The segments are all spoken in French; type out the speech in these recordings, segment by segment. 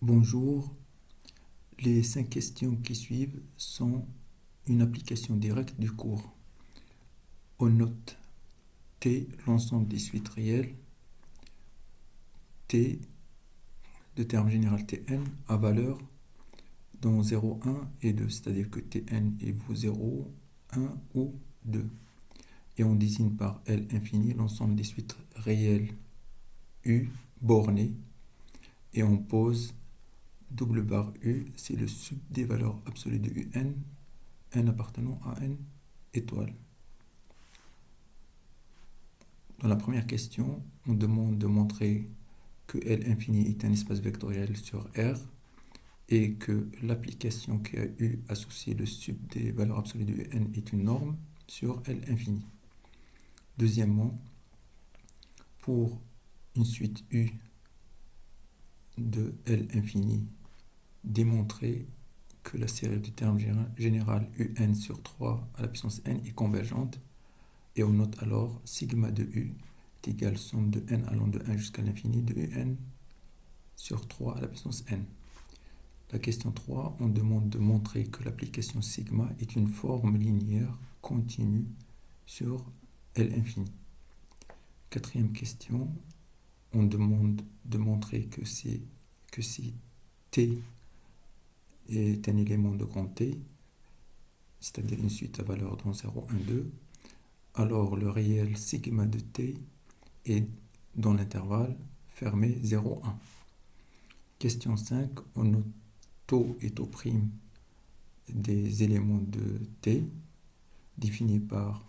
Bonjour, les 5 questions qui suivent sont une application directe du cours. On note T l'ensemble des suites réelles, T de terme général Tn à valeur dont 0, 1 et 2, c'est-à-dire que Tn est vaut 0, 1 ou 2. Et on désigne par L infini l'ensemble des suites réelles U bornées et on pose double barre U, c'est le sub des valeurs absolues de Un, n appartenant à n étoile. Dans la première question, on demande de montrer que L infini est un espace vectoriel sur R et que l'application qui a U associée le sub des valeurs absolues de n est une norme sur L infini. Deuxièmement, pour une suite U de L infini, démontrer que la série du terme général Un sur 3 à la puissance n est convergente et on note alors sigma de U est égal somme de n allant de 1 jusqu'à l'infini de Un sur 3 à la puissance n. La question 3, on demande de montrer que l'application sigma est une forme linéaire continue sur L infini. Quatrième question, on demande de montrer que si T est un élément de grand T, c'est-à-dire une suite à valeur dans 0, 1, 2, alors le réel sigma de T est dans l'intervalle fermé 0, 1. Question 5, on note taux et taux prime des éléments de T définis par,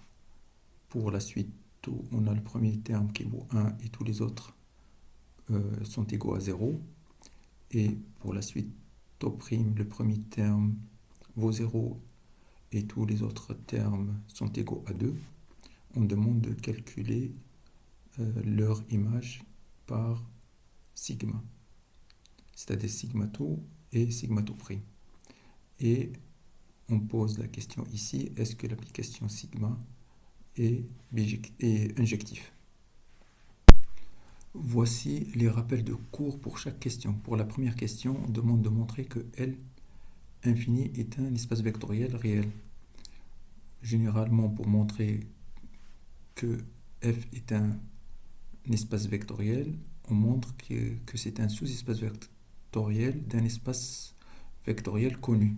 pour la suite taux, on a le premier terme qui vaut 1 et tous les autres sont égaux à 0. Et pour la suite taux prime, le premier terme vaut 0 et tous les autres termes sont égaux à 2. On demande de calculer leur image par sigma, c'est-à-dire sigma taux et sigma taux prime. Et on pose la question ici, est-ce que l'application sigma est injectif? Voici les rappels de cours pour chaque question. Pour la première question, on demande de montrer que L infini est un espace vectoriel réel. Généralement, pour montrer que F est un espace vectoriel, on montre que c'est un sous-espace vectoriel d'un espace vectoriel connu.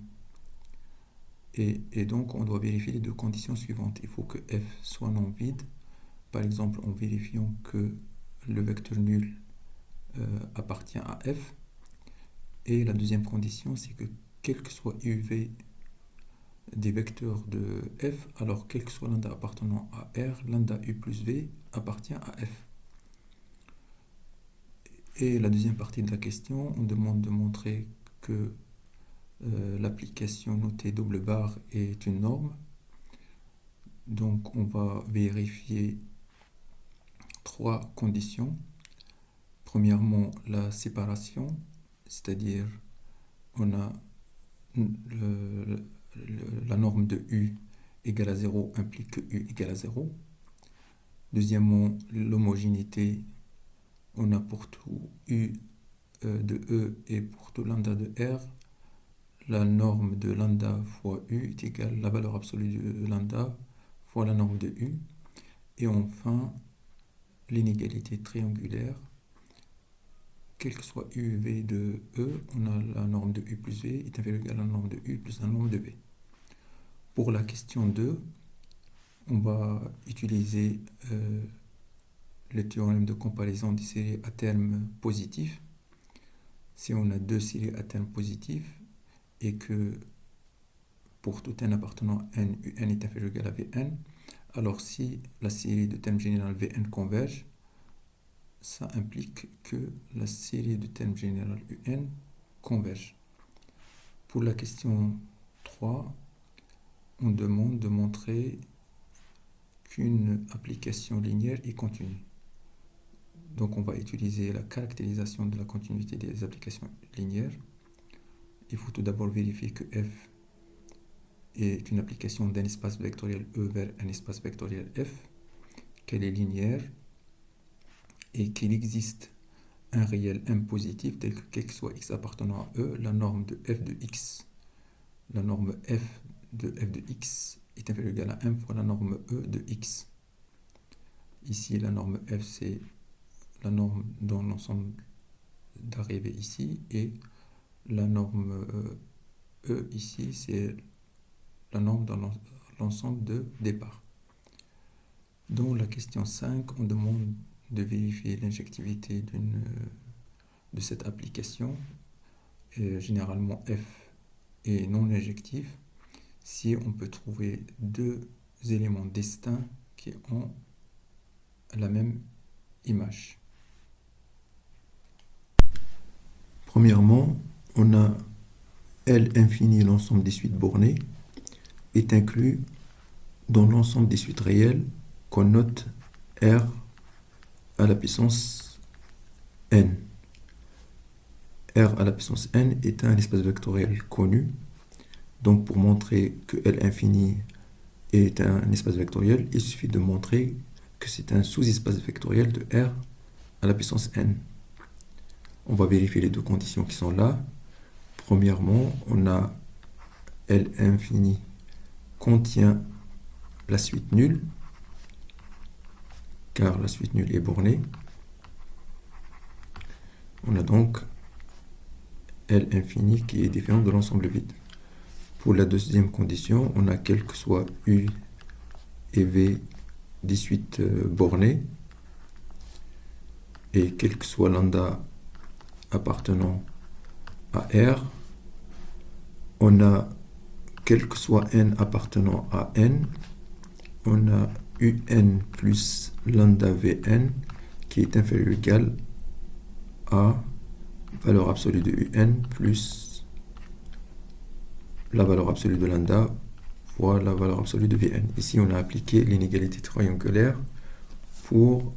Et donc, on doit vérifier les deux conditions suivantes. Il faut que F soit non vide, par exemple en vérifiant que le vecteur nul appartient à F. Et la deuxième condition, c'est que quel que soit UV des vecteurs de F, alors quel que soit lambda appartenant à R, lambda U plus V appartient à F. Et la deuxième partie de la question, on demande de montrer que l'application notée double barre est une norme. Donc on va vérifier 3 conditions. Premièrement, la séparation, c'est-à-dire on a la norme de U égale à 0 implique que U égale à 0. Deuxièmement, l'homogénéité, on a pour tout U de E et pour tout lambda de R, la norme de lambda fois U est égale à la valeur absolue de lambda fois la norme de U. Et enfin, l'inégalité triangulaire, quel que soit UV de E, on a la norme de U plus V est inférieure à la norme de U plus la norme de V. Pour la question 2, on va utiliser le théorème de comparaison des séries à terme positifs. Si on a deux séries à terme positifs et que pour tout n appartenant à n, un est inférieur ou égal à Vn, alors si la série de termes général Vn converge, ça implique que la série de termes général Un converge. Pour la question 3, on demande de montrer qu'une application linéaire est continue. Donc on va utiliser la caractérisation de la continuité des applications linéaires. Il faut tout d'abord vérifier que F est une application d'un espace vectoriel E vers un espace vectoriel F, qu'elle est linéaire et qu'il existe un réel M positif tel que quel que soit x appartenant à E, la norme de f de x, la norme f de x est inférieure ou égale à 1 fois la norme E de x. Ici, la norme f, c'est la norme dans l'ensemble d'arrivée ici, et la norme E ici, c'est la norme dans l'ensemble de départ. Dans la question 5, on demande de vérifier l'injectivité de cette application. Généralement, f est non injectif si on peut trouver deux éléments distincts qui ont la même image. Premièrement, on a L infini, l'ensemble des suites bornées, est inclus dans l'ensemble des suites réelles qu'on note R à la puissance n. R à la puissance n est un espace vectoriel connu. Donc pour montrer que L infini est un espace vectoriel, il suffit de montrer que c'est un sous-espace vectoriel de R à la puissance n. On va vérifier les deux conditions qui sont là. Premièrement, on a L infini contient la suite nulle, car la suite nulle est bornée. On a donc L infini qui est différent de l'ensemble vide. Pour la deuxième condition, on a quel que soit U et V des suites bornées, et quel que soit lambda appartenant à R, on a quel que soit n appartenant à n, on a un plus lambda vn qui est inférieur ou égal à valeur absolue de un plus la valeur absolue de lambda fois la valeur absolue de vn. Ici, on a appliqué l'inégalité triangulaire pour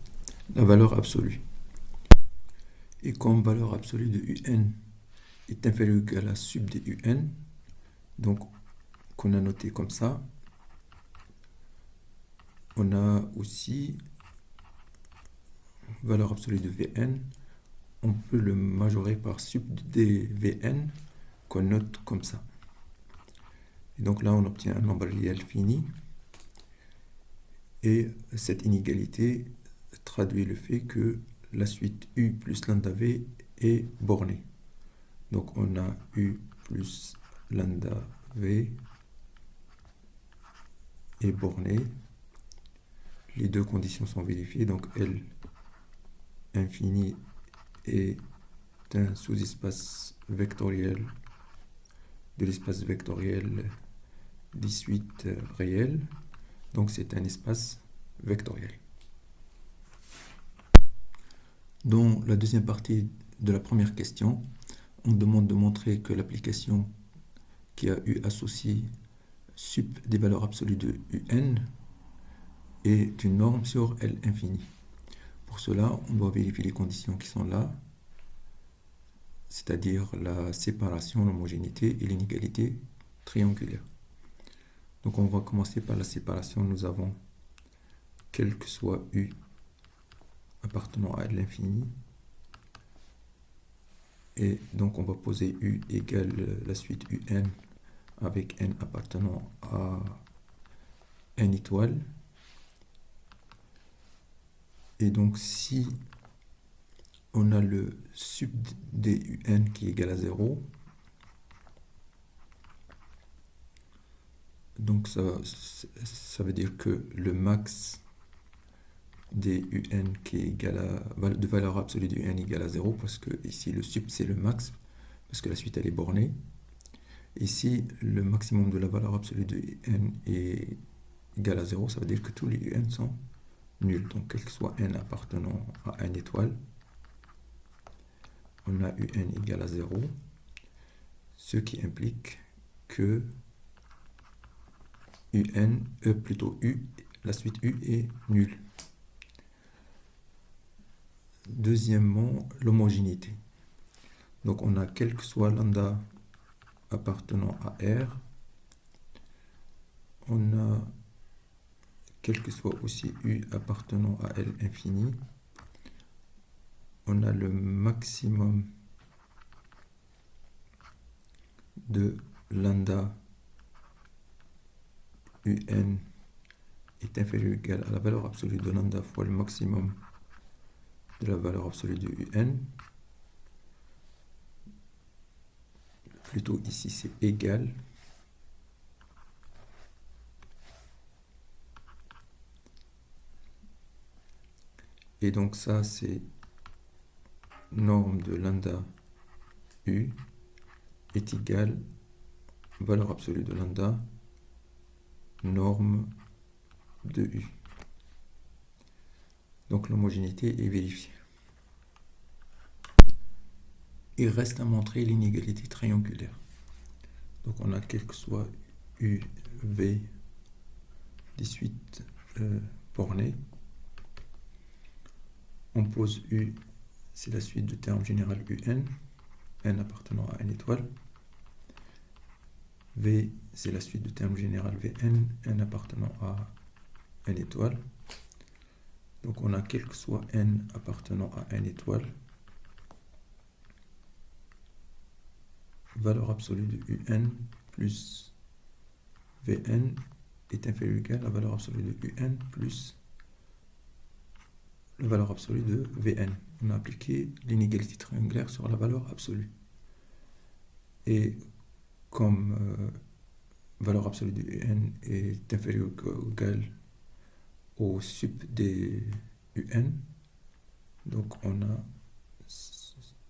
la valeur absolue. Et comme valeur absolue de un est inférieure ou égale à sub de un, donc qu'on a noté comme ça, on a aussi valeur absolue de Vn, on peut le majorer par sub de Vn qu'on note comme ça. Et donc là, on obtient un nombre réel fini. Et cette inégalité traduit le fait que la suite U plus lambda V est bornée. Donc on a U plus lambda V est bornée. Les deux conditions sont vérifiées, donc L infini est un sous-espace vectoriel de l'espace vectoriel des suites réelles, donc c'est un espace vectoriel. Dans la deuxième partie de la première question, on demande de montrer que l'application qui a U associé sup des valeurs absolues de Un est une norme sur L infini. Pour cela, on doit vérifier les conditions qui sont là, c'est-à-dire la séparation, l'homogénéité et l'inégalité triangulaire. Donc on va commencer par la séparation. Nous avons quel que soit U appartenant à l'infini. Et donc on va poser U égale la suite UN avec n appartenant à n étoile. Et donc si on a le sub des UN qui est égal à 0, donc ça veut dire que le max des UN qui est égal à de valeur absolue du UN égale à 0, parce que ici le sub c'est le max, parce que la suite elle est bornée. Ici le maximum de la valeur absolue de UN est égal à 0, ça veut dire que tous les UN sont nuls. Donc quel que soit n appartenant à n étoile, on a UN égale à 0, ce qui implique que UN, plutôt U, la suite U est nulle. Deuxièmement, l'homogénéité. Donc on a quel que soit lambda appartenant à R, on a quel que soit aussi U appartenant à L infini, on a le maximum de lambda un est inférieur ou égal à la valeur absolue de lambda fois le maximum de la valeur absolue de un. Plutôt ici c'est égal. Et donc ça c'est norme de lambda u est égal valeur absolue de lambda norme de u. Donc l'homogénéité est vérifiée. Il reste à montrer l'inégalité triangulaire. Donc on a quel que soit u, v, 18 bornées. On pose u, c'est la suite du terme général un, n appartenant à n étoile. V, c'est la suite du terme général Vn, n appartenant à n étoile. Donc on a quel que soit n appartenant à n étoile, valeur absolue de un plus Vn est inférieur ou égal à la valeur absolue de un plus la valeur absolue de Vn. On a appliqué l'inégalité triangulaire sur la valeur absolue. Et comme valeur absolue de un est inférieure ou égale au sup des un, donc on a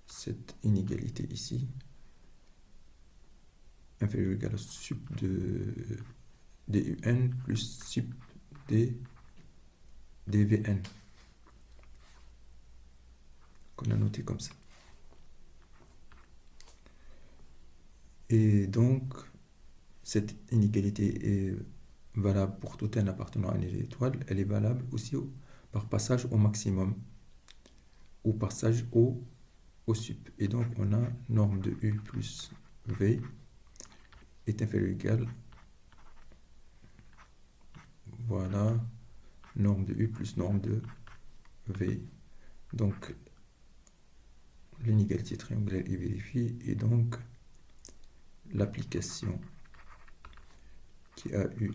cette inégalité ici, inférieure ou égale au sup des un plus sup des Vn, qu'on a noté comme ça. Et donc, cette inégalité est valable pour tout n appartenant à une étoile. Elle est valable aussi par passage au maximum ou passage au sup. Et donc, on a norme de u plus v est inférieur ou égal, voilà, norme de u plus norme de v. Donc, l'inégalité triangulaire est vérifiée et donc l'application qui a eu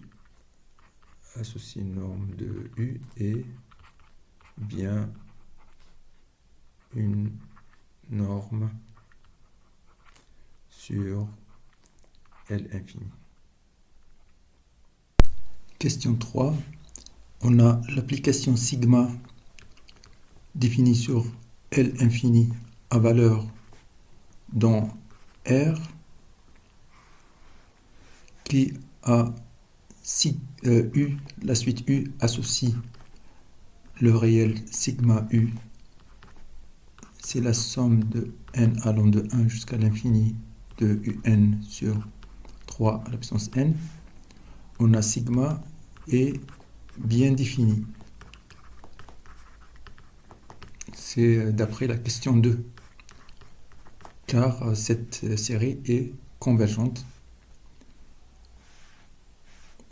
associé norme de u est bien une norme sur L infini. Question 3. On a l'application sigma définie sur L infini à valeur dans R qui a U, la suite U associe le réel sigma U. C'est la somme de n allant de 1 jusqu'à l'infini de un sur 3 à la puissance n. On a sigma est bien défini. C'est d'après la question 2. Car cette série est convergente.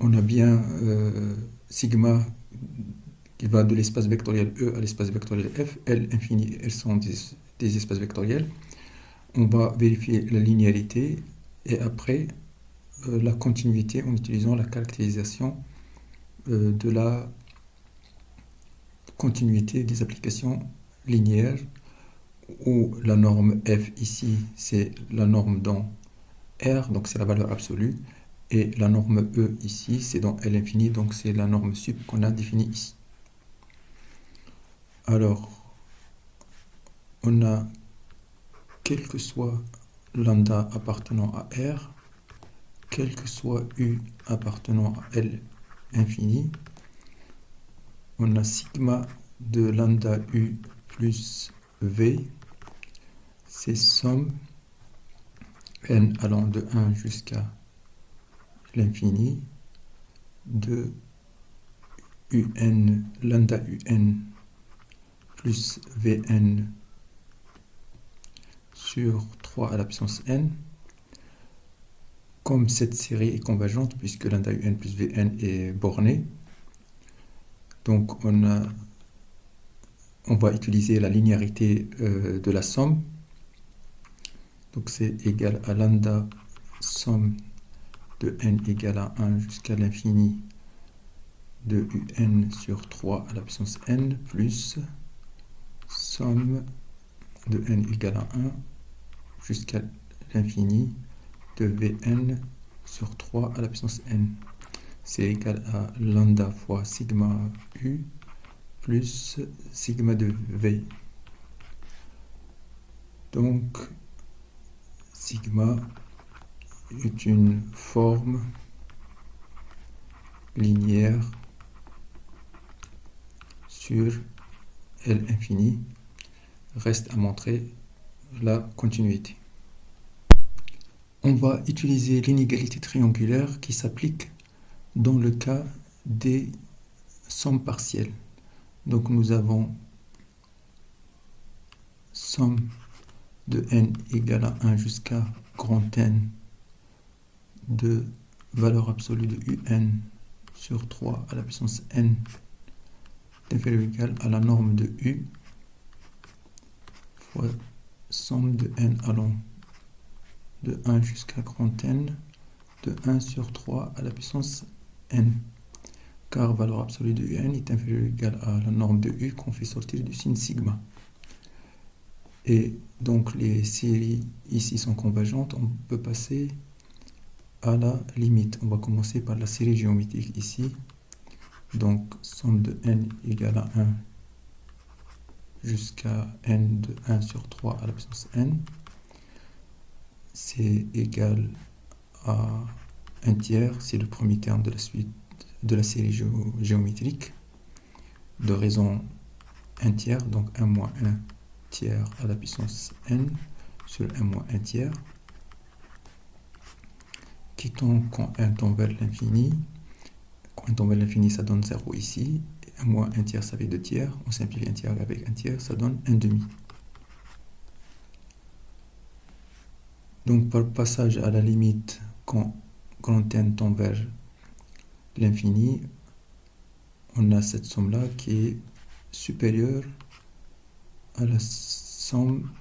On a bien sigma qui va de l'espace vectoriel E à l'espace vectoriel F. L infini, elles sont des espaces vectoriels. On va vérifier la linéarité et après la continuité en utilisant la caractérisation de la continuité des applications linéaires où la norme F ici c'est la norme dans R, donc c'est la valeur absolue, et la norme E ici c'est dans L infini, donc c'est la norme sup qu'on a définie ici. Alors, on a quel que soit lambda appartenant à R, quel que soit U appartenant à L infini, on a sigma de lambda U plus V, c'est somme n allant de 1 jusqu'à l'infini de un, lambda un plus Vn sur 3 à la puissance n. Comme cette série est convergente, puisque lambda un plus Vn est borné, donc on a on va utiliser la linéarité de la somme. Donc c'est égal à lambda somme de n égale à 1 jusqu'à l'infini de un sur 3 à la puissance n plus somme de n égale à 1 jusqu'à l'infini de Vn sur 3 à la puissance n. C'est égal à lambda fois sigma u plus sigma de V. Donc, sigma est une forme linéaire sur L infini. Reste à montrer la continuité. On va utiliser l'inégalité triangulaire qui s'applique dans le cas des sommes partielles. Donc nous avons somme de n égale à 1 jusqu'à grand N de valeur absolue de un sur 3 à la puissance n est inférieur ou égal à la norme de u fois somme de n allant de 1 jusqu'à grand N de 1 sur 3 à la puissance n, car valeur absolue de un est inférieure ou égale à la norme de u qu'on fait sortir du signe sigma. Et donc les séries ici sont convergentes, on peut passer à la limite. On va commencer par la série géométrique ici. Donc somme de n égale à 1 jusqu'à n de 1 sur 3 à la puissance n. C'est égal à 1 tiers, c'est le premier terme de la suite de la série géométrique de raison 1 tiers, donc 1 moins 1 tiers à la puissance n sur 1 moins 1 tiers qui tend quand 1 tend vers l'infini. Quand 1 tend vers l'infini, ça donne 0 ici. 1 moins 1 tiers, ça fait 2 tiers. On simplifie 1 tiers avec 1 tiers, ça donne 1 demi. Donc par passage à la limite, quand grand N tend vers l'infini, on a cette somme-là qui est supérieure à la somme,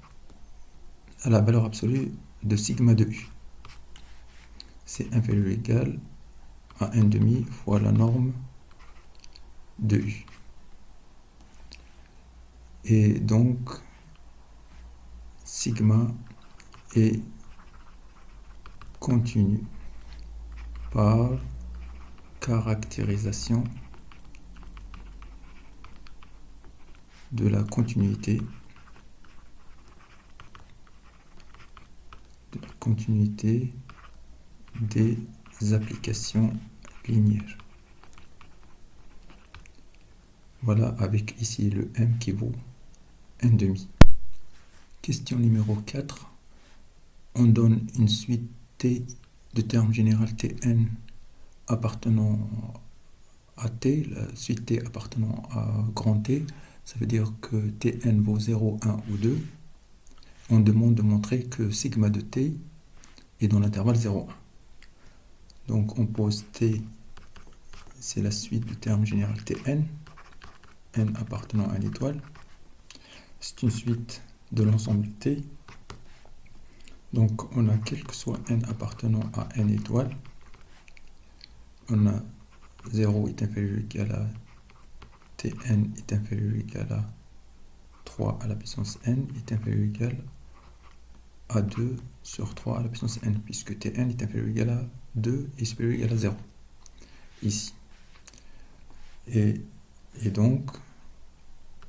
à la valeur absolue de sigma de u. C'est inférieur ou égal à 1 demi fois la norme de u. Et donc, sigma est continu par caractérisation de la continuité des applications linéaires. Voilà, avec ici le m qui vaut 1 demi. Question numéro 4. On donne une suite t de termes généraux Tn appartenant à t, la suite t appartenant à grand T, ça veut dire que Tn vaut 0, 1 ou 2. On demande de montrer que sigma de t est dans l'intervalle 0, 1. Donc on pose t, c'est la suite du terme général Tn, n appartenant à une étoile. C'est une suite de l'ensemble t. Donc on a quel que soit n appartenant à n étoile, on a 0 est inférieur ou égal à Tn est inférieur ou égal à 3 à la puissance n est inférieur ou égal à 2 sur 3 à la puissance n, puisque Tn est inférieur ou égal à 2 et supérieur ou égal à 0, ici. Et donc,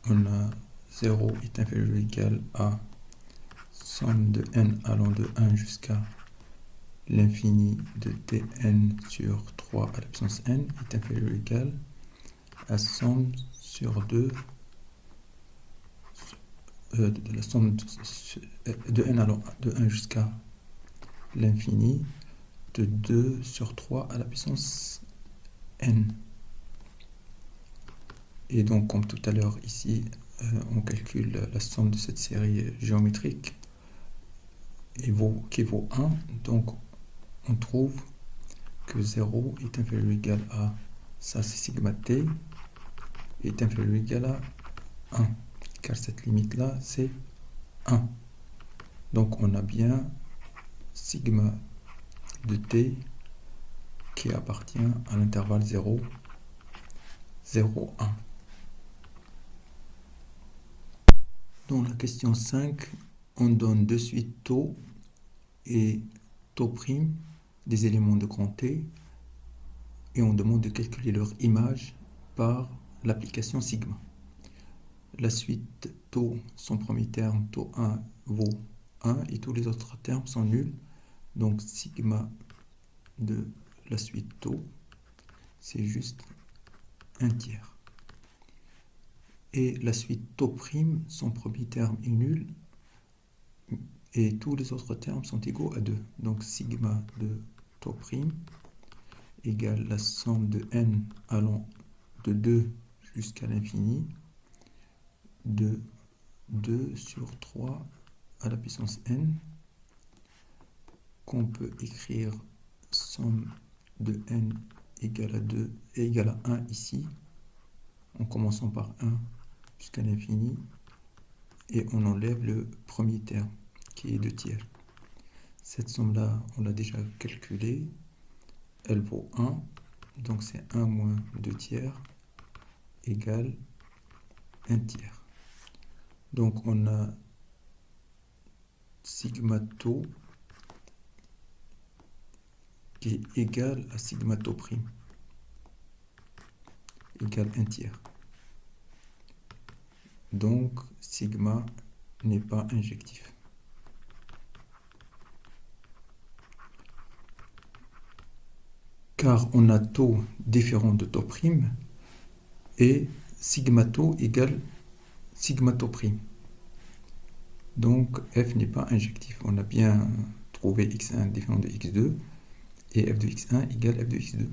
on a 0 est inférieur ou égal à somme de n allant de 1 jusqu'à l'infini de Tn sur 3 à la puissance n est inférieur ou égal à somme sur 2 de la somme de n allant de 1 jusqu'à l'infini de 2 sur 3 à la puissance n. Et donc, comme tout à l'heure ici, on calcule la somme de cette série géométrique qui vaut 1. Donc, on trouve que 0 est inférieur ou égal à, ça c'est sigma t, est inférieur ou égal à 1. car cette limite-là, c'est 1. Donc on a bien sigma de t qui appartient à l'intervalle 0, 0, 1. Dans la question 5, on donne de suite taux et taux prime des éléments de grand T et on demande de calculer leur image par l'application sigma. La suite taux, son premier terme, taux 1 vaut 1 et tous les autres termes sont nuls. Donc sigma de la suite taux, c'est juste 1/3. Et la suite taux prime, son premier terme est nul et tous les autres termes sont égaux à 2. Donc sigma de taux prime égale la somme de n allant de 2 jusqu'à l'infini de 2 sur 3 à la puissance n, qu'on peut écrire somme de n égale à 2 et égale à 1 ici, en commençant par 1 jusqu'à l'infini, et on enlève le premier terme, qui est 2/3. Cette somme-là, on l'a déjà calculée, elle vaut 1, donc c'est 1 moins 2/3 égale 1/3. Donc on a sigma taux qui est égal à sigma taux prime, égale 1/3. Donc sigma n'est pas injectif. Car on a taux différent de taux prime et sigma taux égale sigma taux prime. Donc f n'est pas injectif. On a bien trouvé x1 différent de x2 et f de x1 égale f de x2.